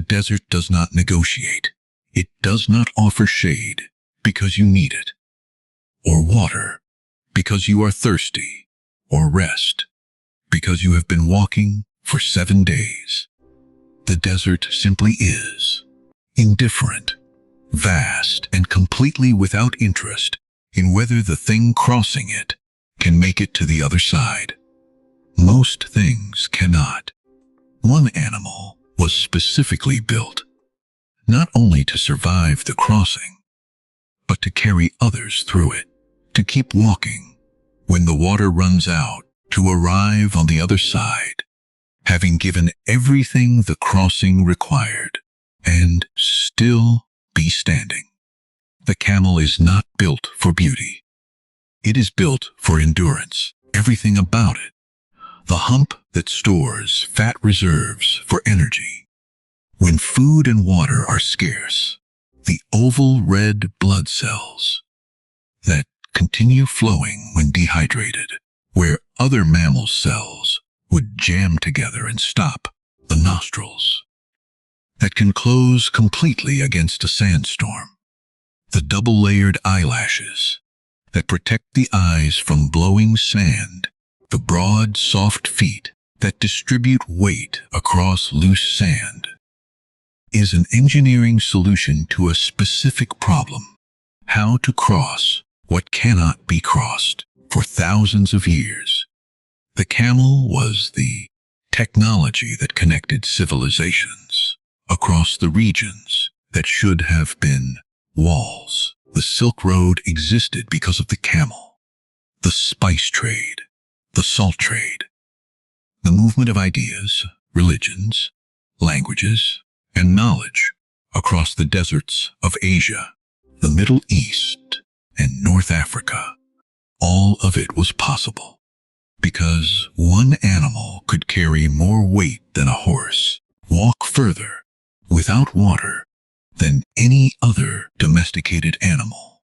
desert does not negotiate. It does not offer shade because you need it, or water because you are thirsty, or rest because you have been walking for 7 days. The desert simply is, indifferent, vast, and completely without interest in whether the thing crossing it can make it to the other side. Most things cannot. One animal was specifically built, not only to survive the crossing, but to carry others through it, to keep walking when the water runs out, to arrive on the other side, having given everything the crossing required, and still be standing. The camel is not built for beauty. It is built for endurance, everything about it. The hump that stores fat reserves for energy. When food and water are scarce, the oval red blood cells that continue flowing when dehydrated, where other mammal cells would jam together and stop, the nostrils that can close completely against a sandstorm, the double-layered eyelashes that protect the eyes from blowing sand, the broad, soft feet that distribute weight across loose sand, is an engineering solution to a specific problem: how to cross what cannot be crossed. For thousands of years, the camel was the technology that connected civilizations across the regions that should have been walls. The Silk Road existed because of the camel. The spice trade, the salt trade, the movement of ideas, religions, languages, and knowledge across the deserts of Asia, the Middle East, and North Africa. All of it was possible because one animal could carry more weight than a horse, walk further without water than any other domesticated animal,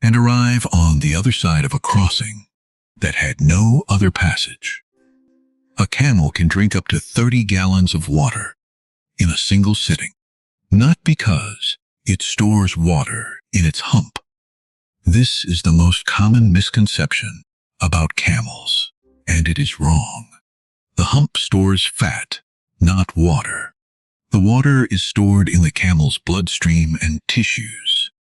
and arrive on the other side of a crossing that had no other passage. A camel can drink up to 30 gallons of water in a single sitting, not because it stores water in its hump. This is the most common misconception about camels, and it is wrong. The hump stores fat, not water. The water is stored in the camel's bloodstream and tissues.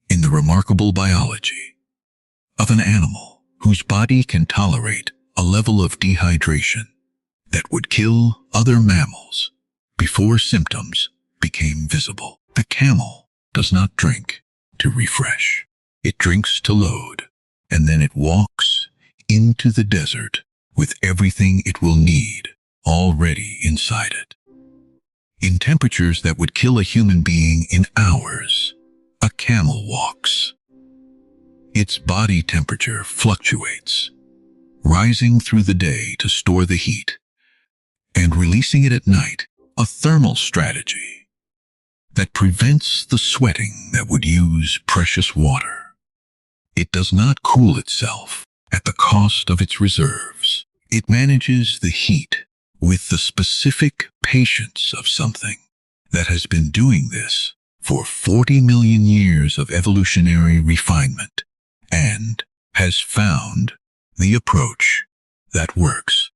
In the remarkable biology of an animal whose body can tolerate a level of dehydration that would kill other mammals before symptoms became visible. The camel does not drink to refresh. It drinks to load, and then it walks into the desert with everything it will need already inside it. In temperatures that would kill a human being in hours, a camel walks. Its body temperature fluctuates, rising through the day to store the heat, and releasing it at night, a thermal strategy that prevents the sweating that would use precious water. It does not cool itself at the cost of its reserves. It manages the heat with the specific patience of something that has been doing this for 40 million years of evolutionary refinement and has found the approach that works.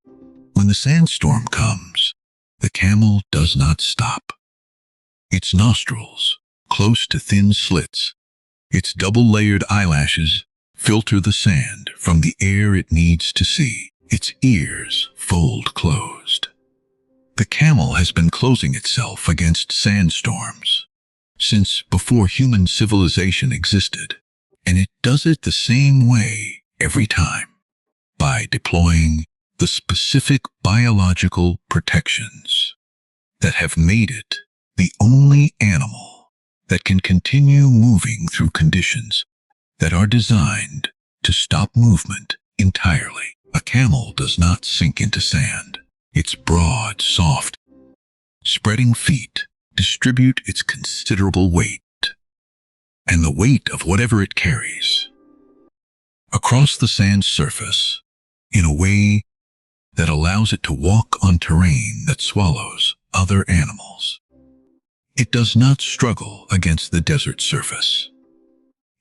When the sandstorm comes, the camel does not stop. Its nostrils, close to thin slits, its double-layered eyelashes filter the sand from the air it needs to see. Its ears fold closed. The camel has been closing itself against sandstorms since before human civilization existed, and it does it the same way every time, by deploying the specific biological protections that have made it the only animal that can continue moving through conditions that are designed to stop movement entirely. A camel does not sink into sand. Its broad, soft, spreading feet distribute its considerable weight, and the weight of whatever it carries, across the sand surface in a way that allows it to walk on terrain that swallows other animals. It does not struggle against the desert surface.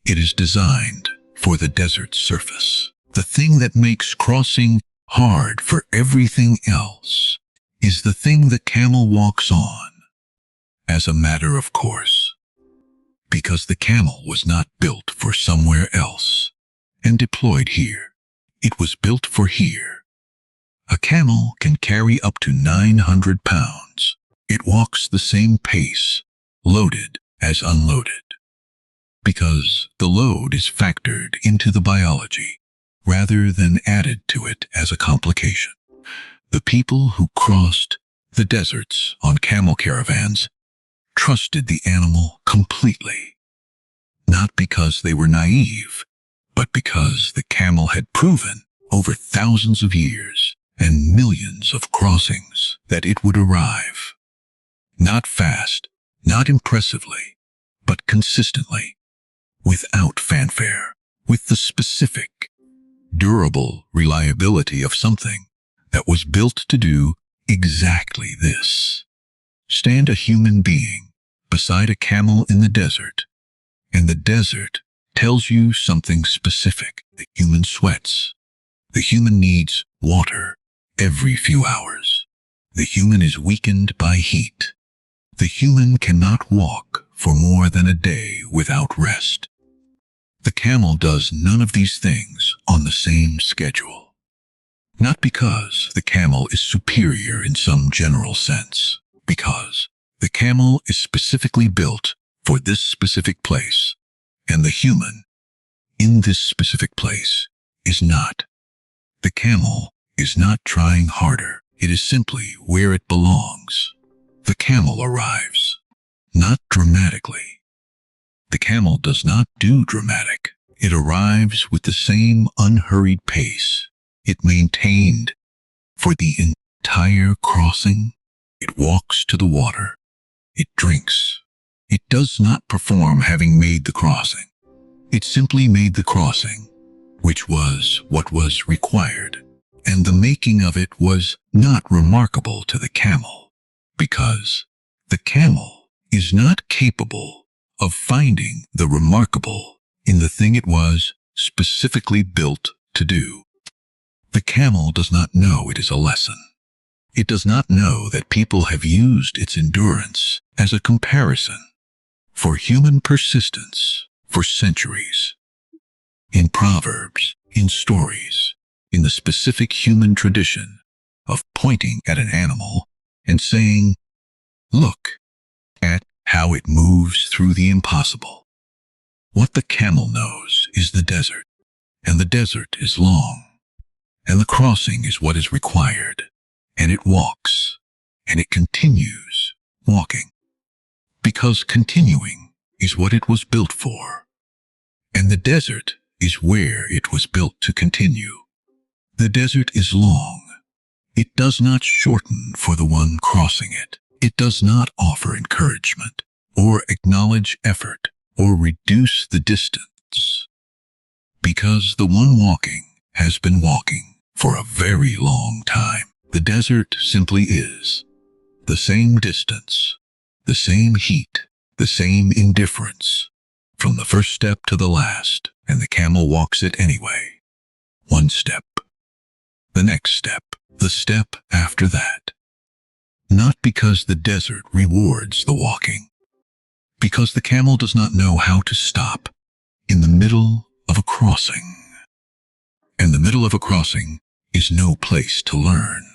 It is designed for the desert surface. The thing that makes crossing hard for everything else is the thing the camel walks on, as a matter of course, because the camel was not built for somewhere else and deployed here. It was built for here. A camel can carry up to 900 pounds. It walks the same pace, loaded as unloaded, because the load is factored into the biology rather than added to it as a complication. The people who crossed the deserts on camel caravans trusted the animal completely, not because they were naive, but because the camel had proven over thousands of years and millions of crossings that it would arrive. Not fast, not impressively, but consistently, without fanfare, with the specific, durable reliability of something that was built to do exactly this. Stand a human being beside a camel in the desert, and the desert tells you something specific. The human sweats. The human needs water every few hours. The human is weakened by heat. The human cannot walk for more than a day without rest. The camel does none of these things on the same schedule. Not because the camel is superior in some general sense, because the camel is specifically built for this specific place, and the human, in this specific place, is not. The camel is not trying harder. It is simply where it belongs. The camel arrives, not dramatically. The camel does not do dramatic. It arrives with the same unhurried pace it maintained for the entire crossing. It walks to the water. It drinks. It does not perform having made the crossing. It simply made the crossing, which was what was required. And the making of it was not remarkable to the camel, because the camel is not capable of finding the remarkable in the thing it was specifically built to do. The camel does not know it is a lesson. It does not know that people have used its endurance as a comparison for human persistence for centuries. In proverbs, in stories, in the specific human tradition of pointing at an animal and saying, "Look at how it moves through the impossible." What the camel knows is the desert, and the desert is long, and the crossing is what is required, and it walks, and it continues walking, because continuing is what it was built for, and the desert is where it was built to continue. The desert is long. It does not shorten for the one crossing it. It does not offer encouragement, or acknowledge effort, or reduce the distance, because the one walking has been walking for a very long time. The desert simply is the same distance, the same heat, the same indifference, from the first step to the last, and the camel walks it anyway. One step, the next step, the step after that. Not because the desert rewards the walking, because the camel does not know how to stop in the middle of a crossing. And the middle of a crossing is no place to learn.